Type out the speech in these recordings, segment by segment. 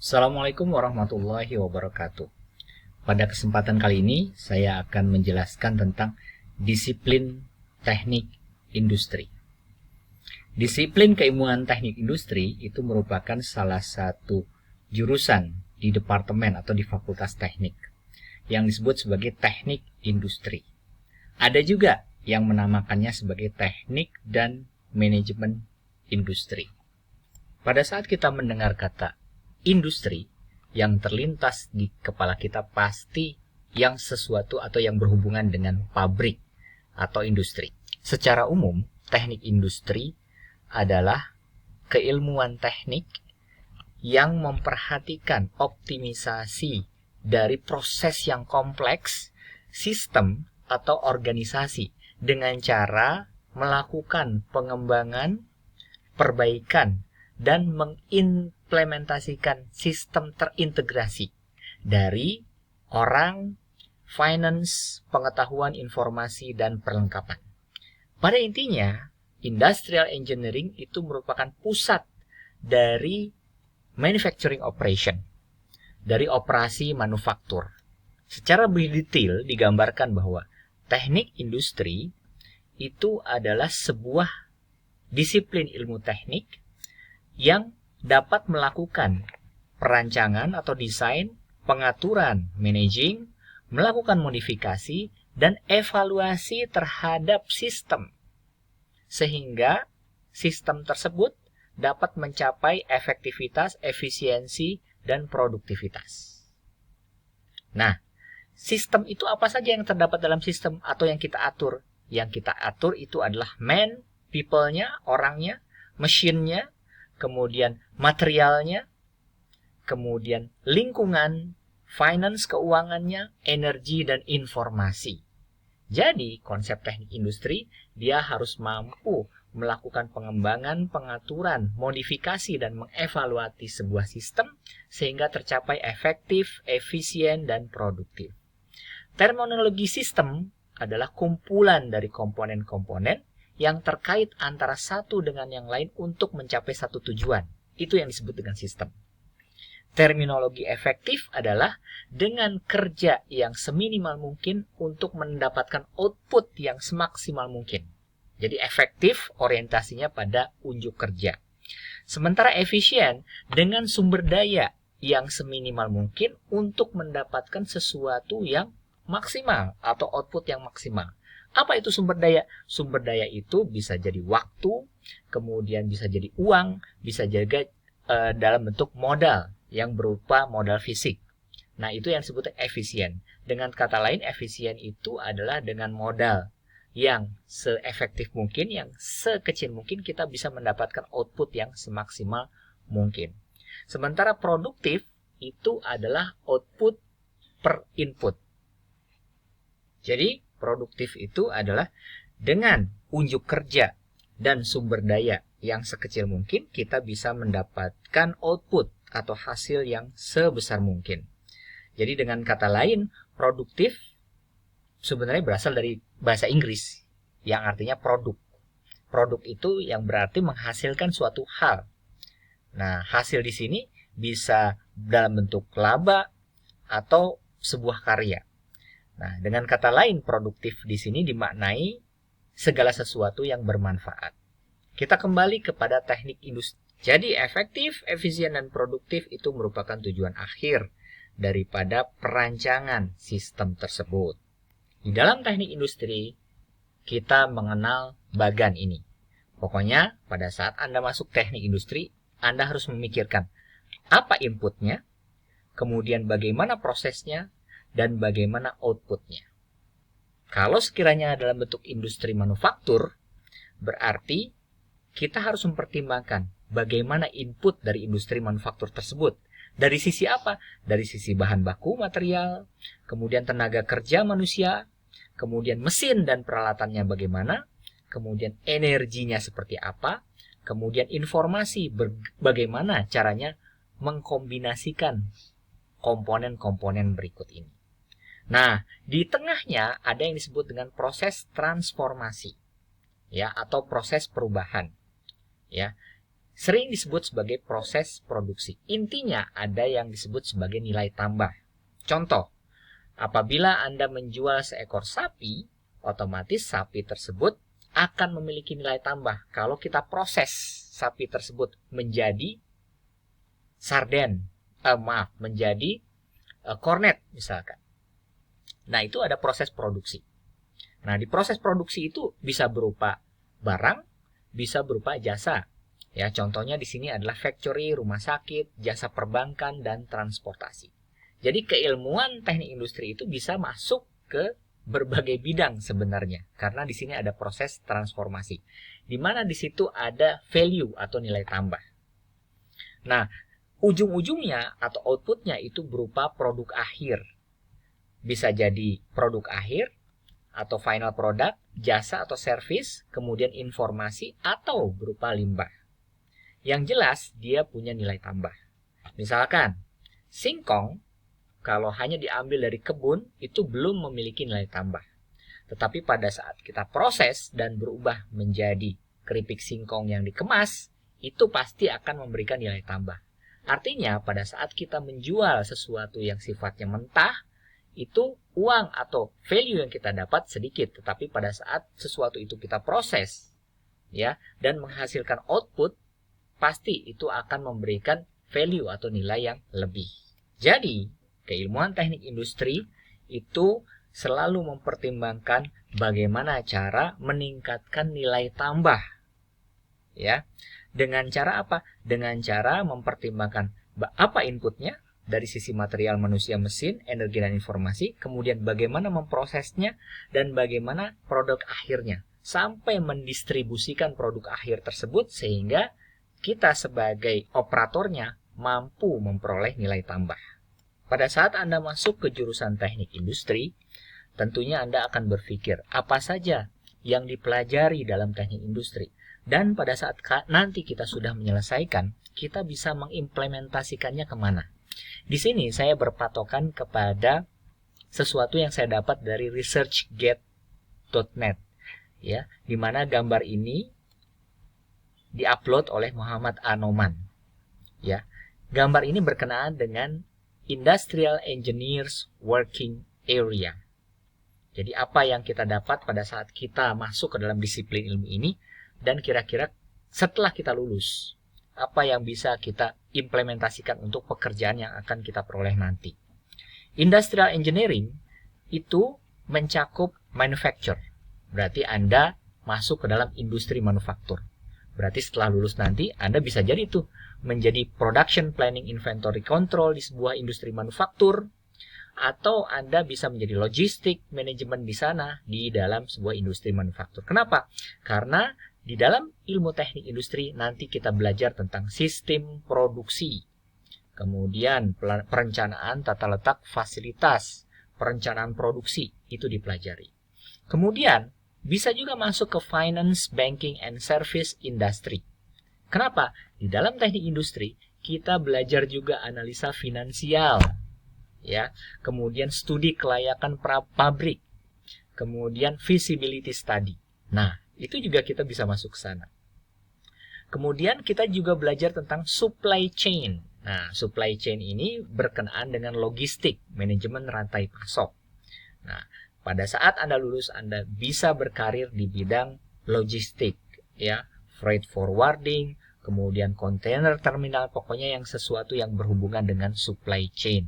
Assalamualaikum warahmatullahi wabarakatuh. Pada kesempatan kali ini, saya akan menjelaskan tentang disiplin teknik industri. Disiplin keilmuan teknik industri itu merupakan salah satu jurusan di departemen atau di fakultas teknik yang disebut sebagai teknik industri. Ada juga yang menamakannya sebagai teknik dan manajemen industri. Pada saat kita mendengar kata industri, yang terlintas di kepala kita pasti yang sesuatu atau yang berhubungan dengan pabrik atau industri. Secara umum, teknik industri adalah keilmuan teknik yang memperhatikan optimisasi dari proses yang kompleks, sistem atau organisasi dengan cara melakukan pengembangan, perbaikan, dan mengimplementasikan sistem terintegrasi dari orang, finance, pengetahuan, informasi, dan perlengkapan. Pada intinya, industrial engineering itu merupakan pusat dari manufacturing operation, dari operasi manufaktur. Secara lebih detail digambarkan bahwa teknik industri itu adalah sebuah disiplin ilmu teknik yang dapat melakukan perancangan atau desain, pengaturan, managing, melakukan modifikasi, dan evaluasi terhadap sistem. Sehingga sistem tersebut dapat mencapai efektivitas, efisiensi, dan produktivitas. Nah, sistem itu apa saja yang terdapat dalam sistem atau yang kita atur? Yang kita atur itu adalah man, people-nya, orangnya, mesinnya, kemudian materialnya, kemudian lingkungan, finance, keuangannya, energi, dan informasi. Jadi, konsep teknik industri, dia harus mampu melakukan pengembangan, pengaturan, modifikasi, dan mengevaluasi sebuah sistem sehingga tercapai efektif, efisien, dan produktif. Terminologi sistem adalah kumpulan dari komponen-komponen yang terkait antara satu dengan yang lain untuk mencapai satu tujuan. Itu yang disebut dengan sistem. Terminologi efektif adalah dengan kerja yang seminimal mungkin untuk mendapatkan output yang semaksimal mungkin. Jadi efektif orientasinya pada unjuk kerja. Sementara efisien dengan sumber daya yang seminimal mungkin untuk mendapatkan sesuatu yang maksimal atau output yang maksimal. Apa itu sumber daya? Sumber daya itu bisa jadi waktu, kemudian bisa jadi uang, bisa juga dalam bentuk modal yang berupa modal fisik. Nah, itu yang disebut efisien. Dengan kata lain, efisien itu adalah dengan modal yang seefektif mungkin, yang sekecil mungkin kita bisa mendapatkan output yang semaksimal mungkin. Sementara produktif itu adalah output per input. Jadi, produktif itu adalah dengan unjuk kerja dan sumber daya yang sekecil mungkin kita bisa mendapatkan output atau hasil yang sebesar mungkin. Jadi dengan kata lain, produktif sebenarnya berasal dari bahasa Inggris yang artinya produk. Produk itu yang berarti menghasilkan suatu hal. Nah, hasil di sini bisa dalam bentuk laba atau sebuah karya. Nah, dengan kata lain, produktif di sini dimaknai segala sesuatu yang bermanfaat. Kita kembali kepada teknik industri. Jadi, efektif, efisien, dan produktif itu merupakan tujuan akhir daripada perancangan sistem tersebut. Di dalam teknik industri, kita mengenal bagan ini. Pokoknya, pada saat Anda masuk teknik industri, Anda harus memikirkan apa inputnya, kemudian bagaimana prosesnya, dan bagaimana outputnya. Kalau sekiranya dalam bentuk industri manufaktur, berarti kita harus mempertimbangkan bagaimana input dari industri manufaktur tersebut. Dari sisi apa? Dari sisi bahan baku material, kemudian tenaga kerja manusia, kemudian mesin dan peralatannya bagaimana, kemudian energinya seperti apa, kemudian informasi bagaimana caranya mengkombinasikan komponen-komponen berikut ini. Nah, di tengahnya ada yang disebut dengan proses transformasi, ya, atau proses perubahan, ya. sering disebut sebagai proses produksi. Intinya ada yang disebut sebagai nilai tambah. Contoh, apabila Anda menjual seekor sapi, otomatis sapi tersebut akan memiliki nilai tambah kalau kita proses sapi tersebut menjadi sarden, menjadi kornet misalkan. Nah, itu ada proses produksi. Nah, di proses produksi itu bisa berupa barang, bisa berupa jasa. Ya, contohnya di sini adalah factory, rumah sakit, jasa perbankan, dan transportasi. Jadi keilmuan teknik industri itu bisa masuk ke berbagai bidang sebenarnya, karena di sini ada proses transformasi, di mana di situ ada value atau nilai tambah. Nah, ujung-ujungnya atau outputnya itu berupa produk akhir. Bisa jadi produk akhir atau final product, jasa atau service, kemudian informasi atau berupa limbah. Yang jelas dia punya nilai tambah. Misalkan singkong kalau hanya diambil dari kebun itu belum memiliki nilai tambah. Tetapi pada saat kita proses dan berubah menjadi keripik singkong yang dikemas, itu pasti akan memberikan nilai tambah. Artinya pada saat kita menjual sesuatu yang sifatnya mentah, itu uang atau value yang kita dapat sedikit, tetapi pada saat sesuatu itu kita proses ya dan menghasilkan output, pasti itu akan memberikan value atau nilai yang lebih. Jadi, keilmuan teknik industri itu selalu mempertimbangkan bagaimana cara meningkatkan nilai tambah. Ya. Dengan cara apa? Dengan cara mempertimbangkan apa inputnya dari sisi material manusia, mesin, energi dan informasi, kemudian bagaimana memprosesnya dan bagaimana produk akhirnya sampai mendistribusikan produk akhir tersebut sehingga kita sebagai operatornya mampu memperoleh nilai tambah. Pada saat Anda masuk ke jurusan teknik industri, tentunya Anda akan berpikir apa saja yang dipelajari dalam teknik industri. Dan pada saat nanti kita sudah menyelesaikan, kita bisa mengimplementasikannya kemana. Di sini saya berpatokan kepada sesuatu yang saya dapat dari researchgate.net, ya, di mana gambar ini diupload oleh Muhammad Anoman. Ya, gambar ini berkenaan dengan Industrial Engineers Working Area. Jadi apa yang kita dapat pada saat kita masuk ke dalam disiplin ilmu ini dan kira-kira setelah kita lulus, apa yang bisa kita implementasikan untuk pekerjaan yang akan kita peroleh nanti. Industrial Engineering itu mencakup manufacture. Berarti Anda masuk ke dalam industri manufaktur. Berarti setelah lulus nanti Anda bisa jadi tuh menjadi production planning inventory control di sebuah industri manufaktur, atau Anda bisa menjadi logistik manajemen di sana di dalam sebuah industri manufaktur. Kenapa? Karena di dalam ilmu teknik industri nanti kita belajar tentang sistem produksi, kemudian perencanaan tata letak fasilitas, perencanaan produksi itu dipelajari. Kemudian bisa juga masuk ke finance, banking, and service industry. Kenapa? Di dalam teknik industri, kita belajar juga analisa finansial, ya. Kemudian studi kelayakan pabrik, kemudian feasibility study. Nah, itu juga kita bisa masuk ke sana. Kemudian kita juga belajar tentang supply chain. Nah, supply chain ini berkenaan dengan logistik, manajemen rantai pasok. Nah, pada saat Anda lulus, Anda bisa berkarir di bidang logistik, ya, freight forwarding, kemudian container terminal, pokoknya yang sesuatu yang berhubungan dengan supply chain.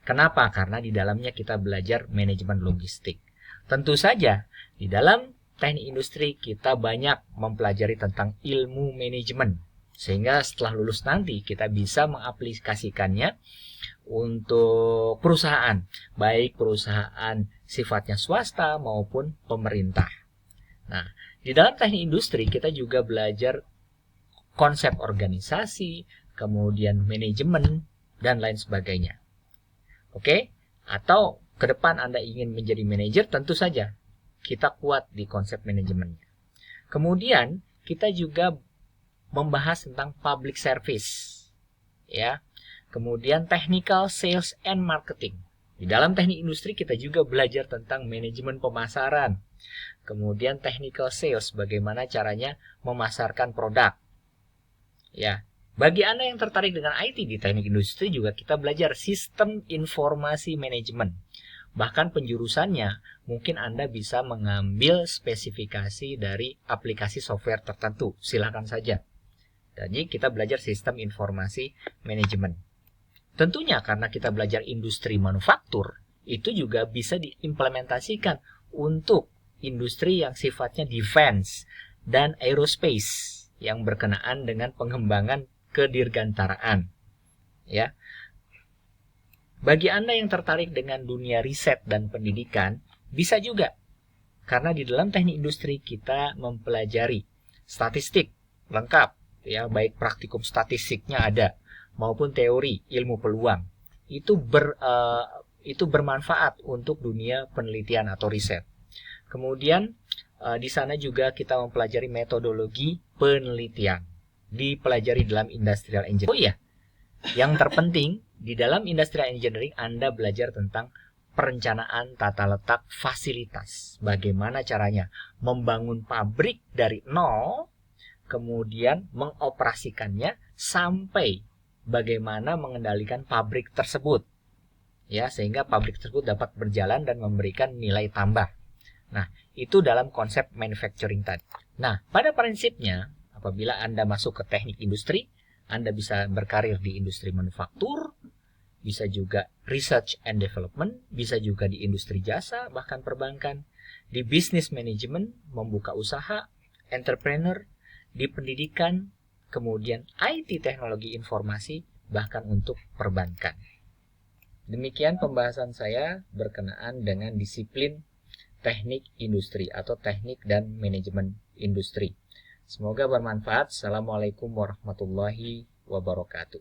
Kenapa? Karena di dalamnya kita belajar manajemen logistik. Tentu saja, di dalam teknik industri kita banyak mempelajari tentang ilmu manajemen, sehingga setelah lulus nanti kita bisa mengaplikasikannya untuk perusahaan, baik perusahaan sifatnya swasta maupun pemerintah. Nah, di dalam teknik industri kita juga belajar konsep organisasi, kemudian manajemen, dan lain sebagainya. Oke? Atau ke depan Anda ingin menjadi manajer, tentu saja kita kuat di konsep manajemennya. Kemudian kita juga membahas tentang public service, ya. Kemudian technical sales and marketing. Di dalam teknik industri kita juga belajar tentang manajemen pemasaran. Kemudian technical sales, bagaimana caranya memasarkan produk. Ya, bagi Anda yang tertarik dengan IT di teknik industri juga kita belajar sistem informasi manajemen. Bahkan penjurusannya mungkin Anda bisa mengambil spesifikasi dari aplikasi software tertentu. Silakan saja. Jadi kita belajar sistem informasi manajemen. Tentunya karena kita belajar industri manufaktur, itu juga bisa diimplementasikan untuk industri yang sifatnya defense dan aerospace yang berkenaan dengan pengembangan kedirgantaraan. Ya. Bagi Anda yang tertarik dengan dunia riset dan pendidikan, bisa juga. Karena di dalam teknik industri kita mempelajari statistik lengkap, ya, baik praktikum statistiknya ada maupun teori ilmu peluang. Itu bermanfaat untuk dunia penelitian atau riset. Kemudian di sana juga kita mempelajari metodologi penelitian, dipelajari dalam industrial engineering. Oh iya, yang terpenting di dalam industrial engineering Anda belajar tentang perencanaan tata letak fasilitas. Bagaimana caranya membangun pabrik dari nol, kemudian mengoperasikannya sampai bagaimana mengendalikan pabrik tersebut. Ya, sehingga pabrik tersebut dapat berjalan dan memberikan nilai tambah. Nah, itu dalam konsep manufacturing tadi. Nah, pada prinsipnya, apabila Anda masuk ke teknik industri, Anda bisa berkarir di industri manufaktur, bisa juga research and development, bisa juga di industri jasa, bahkan perbankan, di business management, membuka usaha, entrepreneur, di pendidikan, kemudian IT teknologi informasi, bahkan untuk perbankan. Demikian pembahasan saya berkenaan dengan disiplin teknik industri atau teknik dan manajemen industri. Semoga bermanfaat. Assalamualaikum warahmatullahi wabarakatuh.